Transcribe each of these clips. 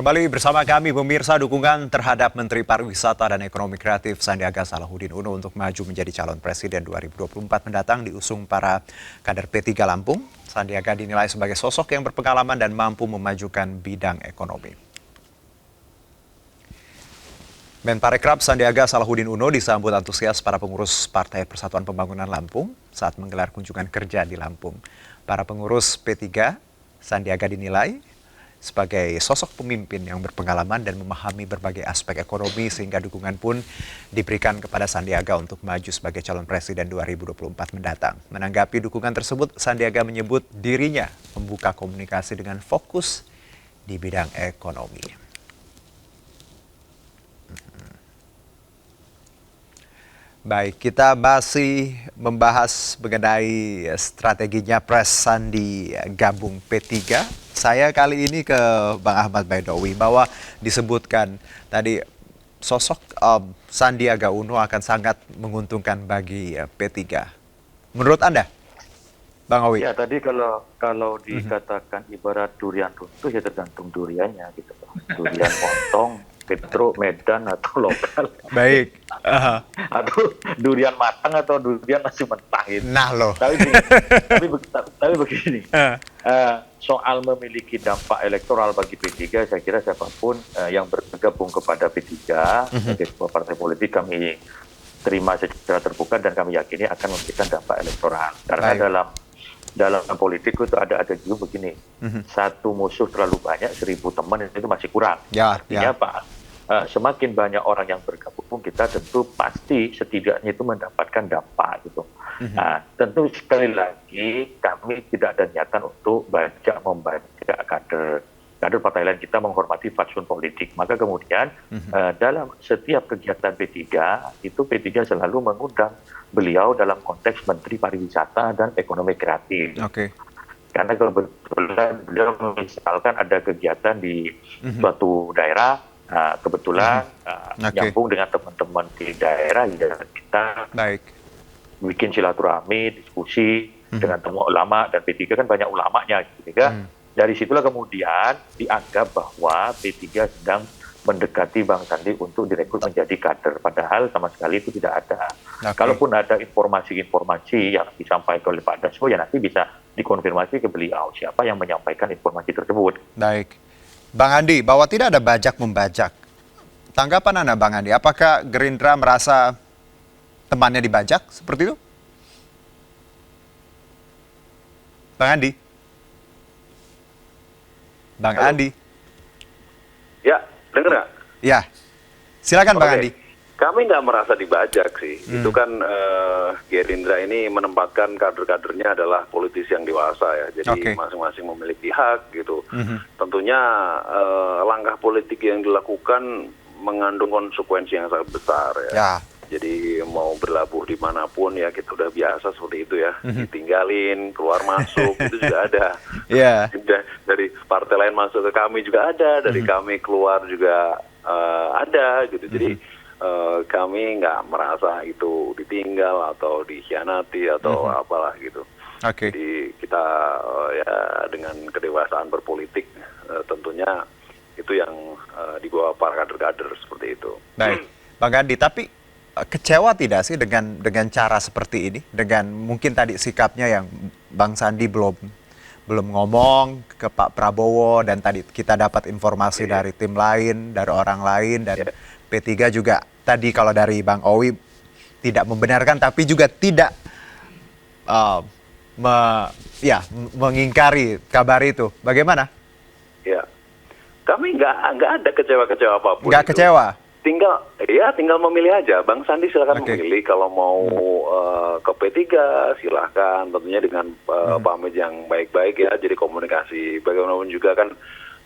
Kembali bersama kami pemirsa, dukungan terhadap Menteri Pariwisata dan Ekonomi Kreatif Sandiaga Salahuddin Uno untuk maju menjadi calon presiden 2024 mendatang diusung para kader P3 Lampung. Sandiaga dinilai sebagai sosok yang berpengalaman dan mampu memajukan bidang ekonomi. Menparekraf Sandiaga Salahuddin Uno disambut antusias para pengurus Partai Persatuan Pembangunan Lampung saat menggelar kunjungan kerja di Lampung. Para pengurus P3, Sandiaga dinilai sebagai sosok pemimpin yang berpengalaman dan memahami berbagai aspek ekonomi sehingga dukungan pun diberikan kepada Sandiaga untuk maju sebagai calon presiden 2024 mendatang. Menanggapi dukungan tersebut, Sandiaga menyebut dirinya membuka komunikasi dengan fokus di bidang ekonomi. Baik, kita masih membahas mengenai strateginya Pres Sandi gabung P3. Saya kali ini ke Bang Ahmad Baidowi bahwa disebutkan tadi sosok Sandiaga Uno akan sangat menguntungkan bagi P3. Menurut Anda, Bang Owi? Ya, tadi kalau dikatakan ibarat durian runtuh ya tergantung duriannya gitu. Durian montong, Petro, Medan atau lokal. Baik. Atau durian matang atau durian masih mentah gitu. Nah loh. Tapi begini, soal memiliki dampak elektoral bagi P3, saya kira siapapun yang bergabung kepada P3 sebagai sebuah partai politik kami terima secara terbuka dan kami yakini akan memberikan dampak elektoral. Karena dalam politik itu ada juga begini, satu musuh terlalu banyak, 1000 teman itu masih kurang. Artinya apa? Semakin banyak orang yang bergabung, kita tentu pasti setidaknya itu mendapatkan dampak gitu. Tentu sekali lagi kami tidak ada niatan untuk membaca kader partai lain. Kita menghormati fatsun politik. Maka kemudian dalam setiap kegiatan P3 itu P3 selalu mengundang beliau dalam konteks Menteri Pariwisata dan Ekonomi Kreatif. Karena kebetulan beliau misalkan ada kegiatan di suatu daerah, kebetulan nyambung dengan teman-teman di daerah, ya kita bikin silaturahmi, diskusi dengan temu ulama, dan P3 kan banyak ulamanya gitu kan. Dari situlah kemudian dianggap bahwa P3 sedang mendekati Bang Sandi untuk direkrut menjadi kader, padahal sama sekali itu tidak ada. Kalaupun ada informasi-informasi yang disampaikan oleh Pak Dasko, ya nanti bisa dikonfirmasi ke beliau siapa yang menyampaikan informasi tersebut. Baik. Bang Andi, bahwa tidak ada bajak-membajak. Tanggapan Anda, Bang Andi, apakah Gerindra merasa temannya dibajak seperti itu? Bang Andi? Bang Halo. Andi? Ya, dengar nggak? Ya, silakan Bang Andi. Kami nggak merasa dibajak sih. Itu kan Gerindra ini menempatkan kader-kadernya adalah politisi yang dewasa ya. Jadi masing-masing memiliki hak gitu. Tentunya langkah politik yang dilakukan mengandung konsekuensi yang sangat besar ya. Jadi mau berlabuh dimanapun ya kita udah biasa seperti itu ya. Ditinggalin, keluar masuk itu juga ada. Dari partai lain masuk ke kami juga ada. Dari kami keluar juga ada gitu. Jadi kami nggak merasa itu ditinggal atau dikhianati atau apalah gitu. Jadi kita ya dengan kedewasaan berpolitik tentunya itu yang dibawa para kader-kader seperti itu. Baik, Bang Andi, tapi kecewa tidak sih dengan cara seperti ini? Dengan mungkin tadi sikapnya yang Bang Sandi belum ngomong ke Pak Prabowo, dan tadi kita dapat informasi dari tim lain, dari orang lain, dan P3 juga tadi kalau dari Bang Owi tidak membenarkan tapi juga tidak mengingkari kabar itu. Bagaimana? Ya, kami nggak ada kecewa-kecewa apapun. Nggak kecewa? Tinggal memilih aja. Bang Sandi silakan memilih kalau mau ke P3 silahkan. Tentunya dengan pamit yang baik-baik ya. Jadi komunikasi bagaimanapun juga kan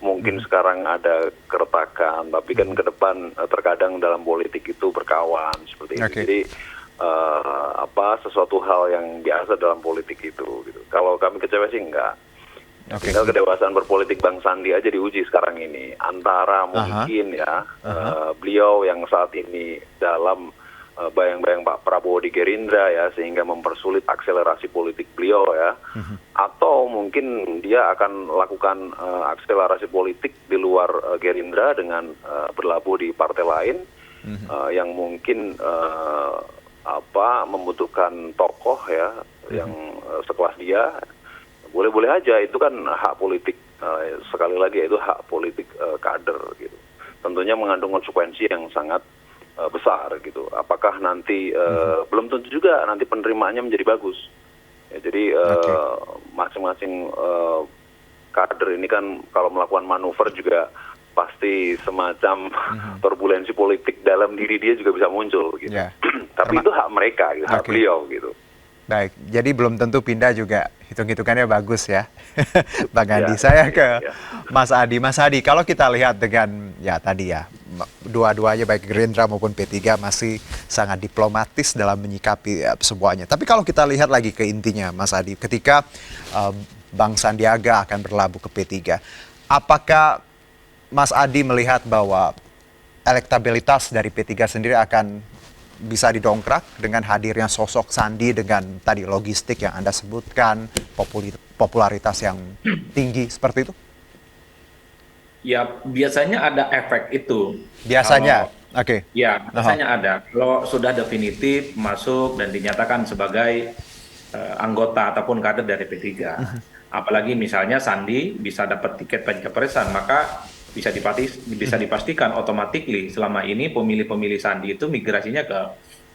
mungkin sekarang ada keretakan, tapi kan ke depan terkadang dalam politik itu berkawan seperti itu. Jadi sesuatu hal yang biasa dalam politik itu. Gitu. Kalau kami kecewa sih enggak. Tinggal kedewasaan berpolitik Bang Sandi aja diuji sekarang ini. Antara mungkin beliau yang saat ini dalam bayang-bayang Pak Prabowo di Gerindra ya, sehingga mempersulit akselerasi politik beliau ya, atau mungkin dia akan lakukan akselerasi politik di luar Gerindra dengan berlabuh di partai lain yang mungkin membutuhkan tokoh ya yang sekelas dia. Boleh-boleh aja, itu kan hak politik, sekali lagi itu hak politik kader gitu. Tentunya mengandung konsekuensi yang sangat besar gitu. Apakah nanti belum tentu juga nanti penerimaannya menjadi bagus. Ya, jadi masing-masing kader ini kan kalau melakukan manuver juga pasti semacam turbulensi politik dalam diri dia juga bisa muncul gitu. Yeah. Tapi itu hak mereka, gitu, hak beliau gitu. Baik, jadi belum tentu pindah juga hitung-hitungannya bagus ya, Bang Andi. Saya ke Mas Adi. Mas Adi, kalau kita lihat dengan ya tadi ya, dua-duanya baik Gerindra maupun P3 masih sangat diplomatis dalam menyikapi semuanya. Tapi kalau kita lihat lagi ke intinya, Mas Adi, ketika Bang Sandiaga akan berlabuh ke P3, apakah Mas Adi melihat bahwa elektabilitas dari P3 sendiri akan bisa didongkrak dengan hadirnya sosok Sandi dengan tadi logistik yang Anda sebutkan, popularitas yang tinggi seperti itu? Ya, biasanya ada efek itu. Biasanya? Oke. Ya, biasanya ada. Kalau sudah definitif masuk dan dinyatakan sebagai anggota ataupun kader dari P3. Apalagi misalnya Sandi bisa dapat tiket pencapresan, maka bisa dipastikan otomatis selama ini pemilih-pemilih Sandi itu migrasinya ke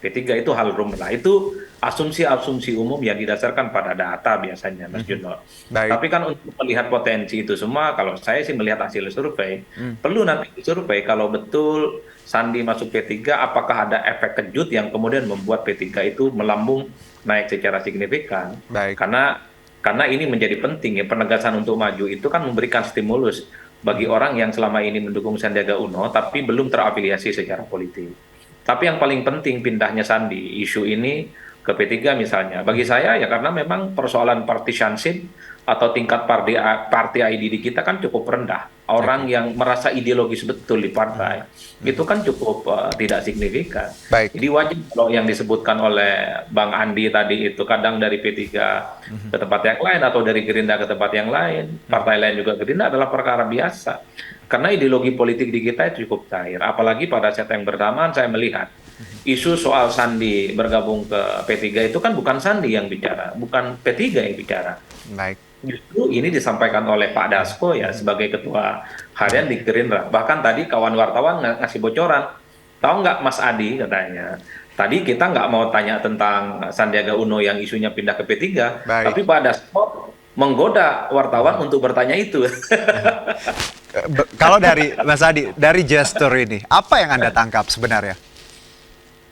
P3, itu hal lumrah. Itu asumsi-asumsi umum yang didasarkan pada data biasanya, Mas Juno. Tapi kan untuk melihat potensi itu semua, kalau saya sih melihat hasil survei, perlu nanti survei kalau betul Sandi masuk P3, apakah ada efek kejut yang kemudian membuat P3 itu melambung naik secara signifikan. Karena ini menjadi penting ya, penegasan untuk maju itu kan memberikan stimulus bagi orang yang selama ini mendukung Sandiaga Uno tapi belum terafiliasi secara politik. Tapi yang paling penting pindahnya Sandi, isu ini ke P3 misalnya. Bagi saya ya karena memang persoalan partisanship atau tingkat party ID di kita kan cukup rendah. Orang yang merasa ideologis betul di partai itu kan cukup tidak signifikan. Jadi wajar kalau yang disebutkan oleh Bang Andi tadi itu kadang dari P3 ke tempat yang lain atau dari Gerindra ke tempat yang lain, partai lain juga Gerindra adalah perkara biasa. Karena ideologi politik di kita itu cukup cair. Apalagi pada saat yang bersamaan saya melihat isu soal Sandi bergabung ke P3 itu kan bukan Sandi yang bicara, bukan P3 yang bicara. Justru ini disampaikan oleh Pak Dasko ya sebagai ketua harian di Gerindra. Bahkan tadi kawan wartawan ngasih bocoran, tahu nggak Mas Adi katanya, tadi kita nggak mau tanya tentang Sandiaga Uno yang isunya pindah ke P3, tapi Pak Dasko menggoda wartawan untuk bertanya itu. Kalau dari Mas Adi, dari gestur ini, apa yang Anda tangkap sebenarnya?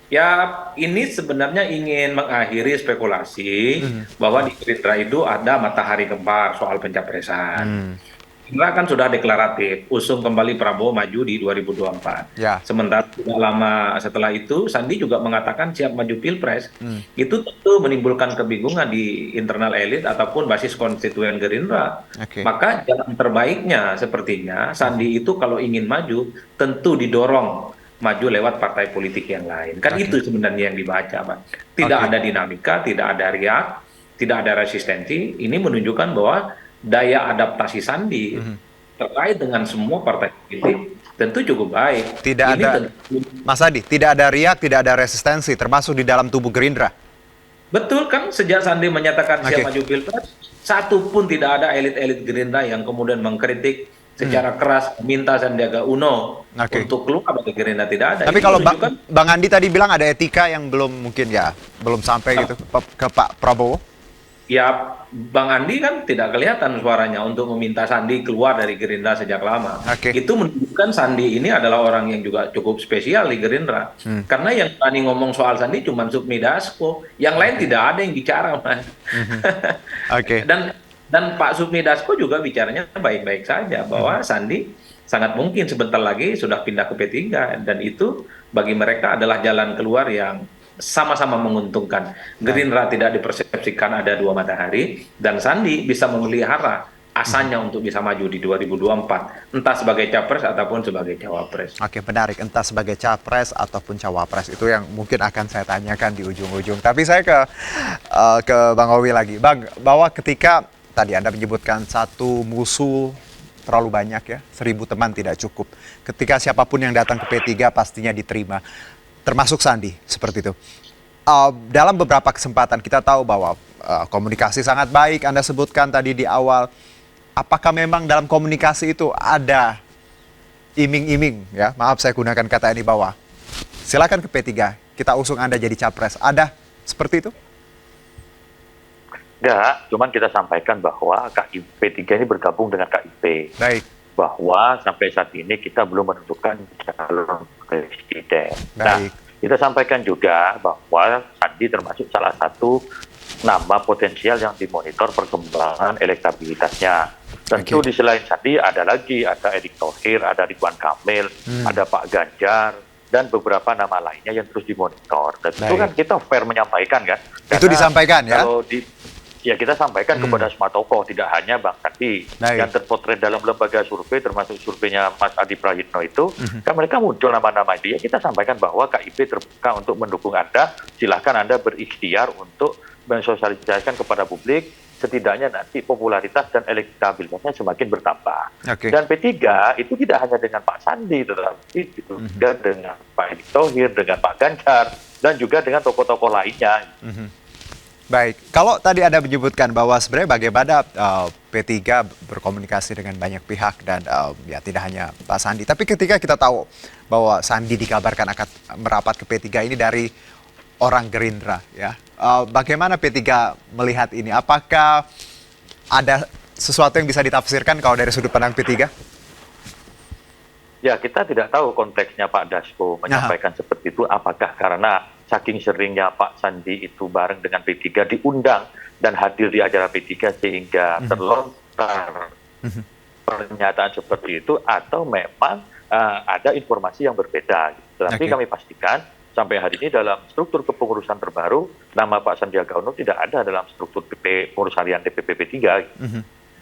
Ya, ini sebenarnya ingin mengakhiri spekulasi bahwa di Gerindra itu ada matahari kembar soal pencapresan. Gerindra kan sudah deklaratif, usung kembali Prabowo maju di 2024. Sementara tidak lama setelah itu, Sandi juga mengatakan siap maju Pilpres. Itu tentu menimbulkan kebingungan di internal elit ataupun basis konstituen Gerindra. Maka jalan terbaiknya sepertinya Sandi itu kalau ingin maju, tentu didorong maju lewat partai politik yang lain. Kan itu sebenarnya yang dibaca, Pak. Tidak ada dinamika, tidak ada riak, tidak ada resistensi. Ini menunjukkan bahwa daya adaptasi Sandi terkait dengan semua partai politik tentu cukup baik. Mas Adi, tidak ada riak, tidak ada resistensi, termasuk di dalam tubuh Gerindra. Betul kan, sejak Sandi menyatakan siap maju Pilpres, satu pun tidak ada elit-elit Gerindra yang kemudian mengkritik secara keras minta Sandiaga Uno untuk keluar dari Gerindra, tidak ada. Tapi kalau Bang Andi tadi bilang ada etika yang belum sampai gitu ke Pak Prabowo. Ya, Bang Andi kan tidak kelihatan suaranya untuk meminta Sandi keluar dari Gerindra sejak lama. Itu menunjukkan Sandi ini adalah orang yang juga cukup spesial di Gerindra. Karena yang berani ngomong soal Sandi cuma Sufmi Dasko, yang lain tidak ada yang bicara, Mas. Dan Pak Sufmi Dasko juga bicaranya baik-baik saja bahwa Sandi sangat mungkin sebentar lagi sudah pindah ke P3 dan itu bagi mereka adalah jalan keluar yang sama-sama menguntungkan. Gerindra tidak dipersepsikan ada dua matahari dan Sandi bisa memelihara asanya untuk bisa maju di 2024, entah sebagai capres ataupun sebagai cawapres. Oke, menarik. Entah sebagai capres ataupun cawapres, itu yang mungkin akan saya tanyakan di ujung-ujung. Tapi saya ke Bang Owi lagi. Bang, bahwa ketika tadi Anda menyebutkan satu musuh terlalu banyak ya, 1.000 teman tidak cukup. Ketika siapapun yang datang ke P3 pastinya diterima, termasuk Sandi, seperti itu. Dalam beberapa kesempatan kita tahu bahwa komunikasi sangat baik, Anda sebutkan tadi di awal. Apakah memang dalam komunikasi itu ada iming-iming, ya, maaf saya gunakan kata ini, bahwa silakan ke P3, kita usung Anda jadi capres. Ada seperti itu? Enggak, cuman kita sampaikan bahwa P3 ini bergabung dengan KIP. Baik. Bahwa sampai saat ini kita belum menentukan calon presiden. Baik. Nah, kita sampaikan juga bahwa Sandi termasuk salah satu nama potensial yang dimonitor perkembangan elektabilitasnya. Tentu di selain Sandi ada Erick Thohir, ada Ridwan Kamil, ada Pak Ganjar, dan beberapa nama lainnya yang terus dimonitor. Dan itu kan kita fair menyampaikan kan. Itu disampaikan ya? Kalau kita sampaikan kepada semua tokoh, tidak hanya Bang Sandi. Yang terpotret dalam lembaga survei, termasuk surveinya Mas Adi Prayitno itu, kan mereka muncul nama-nama itu. Ya kita sampaikan bahwa KIP terbuka untuk mendukung Anda, silahkan Anda berikhtiar untuk mensosialisasikan kepada publik, setidaknya nanti popularitas dan elektabilitasnya semakin bertambah. Dan P3 itu tidak hanya dengan Pak Sandi, tetapi juga dengan Pak Erick Thohir, dengan Pak Ganjar, dan juga dengan tokoh-tokoh lainnya. Baik, kalau tadi Anda menyebutkan bahwa sebenarnya bagaimana P3 berkomunikasi dengan banyak pihak dan ya tidak hanya Pak Sandi, tapi ketika kita tahu bahwa Sandi dikabarkan akan merapat ke P3 ini dari orang Gerindra, ya, bagaimana P3 melihat ini? Apakah ada sesuatu yang bisa ditafsirkan kalau dari sudut pandang P3? Ya, kita tidak tahu konteksnya Pak Dasko menyampaikan seperti itu, apakah karena saking seringnya Pak Sandi itu bareng dengan P3 diundang dan hadir di acara P3 sehingga terlontar pernyataan seperti itu, atau memang ada informasi yang berbeda. Tapi kami pastikan sampai hari ini dalam struktur kepengurusan terbaru, nama Pak Sandiaga Uno tidak ada dalam struktur pengurus harian DPP P3.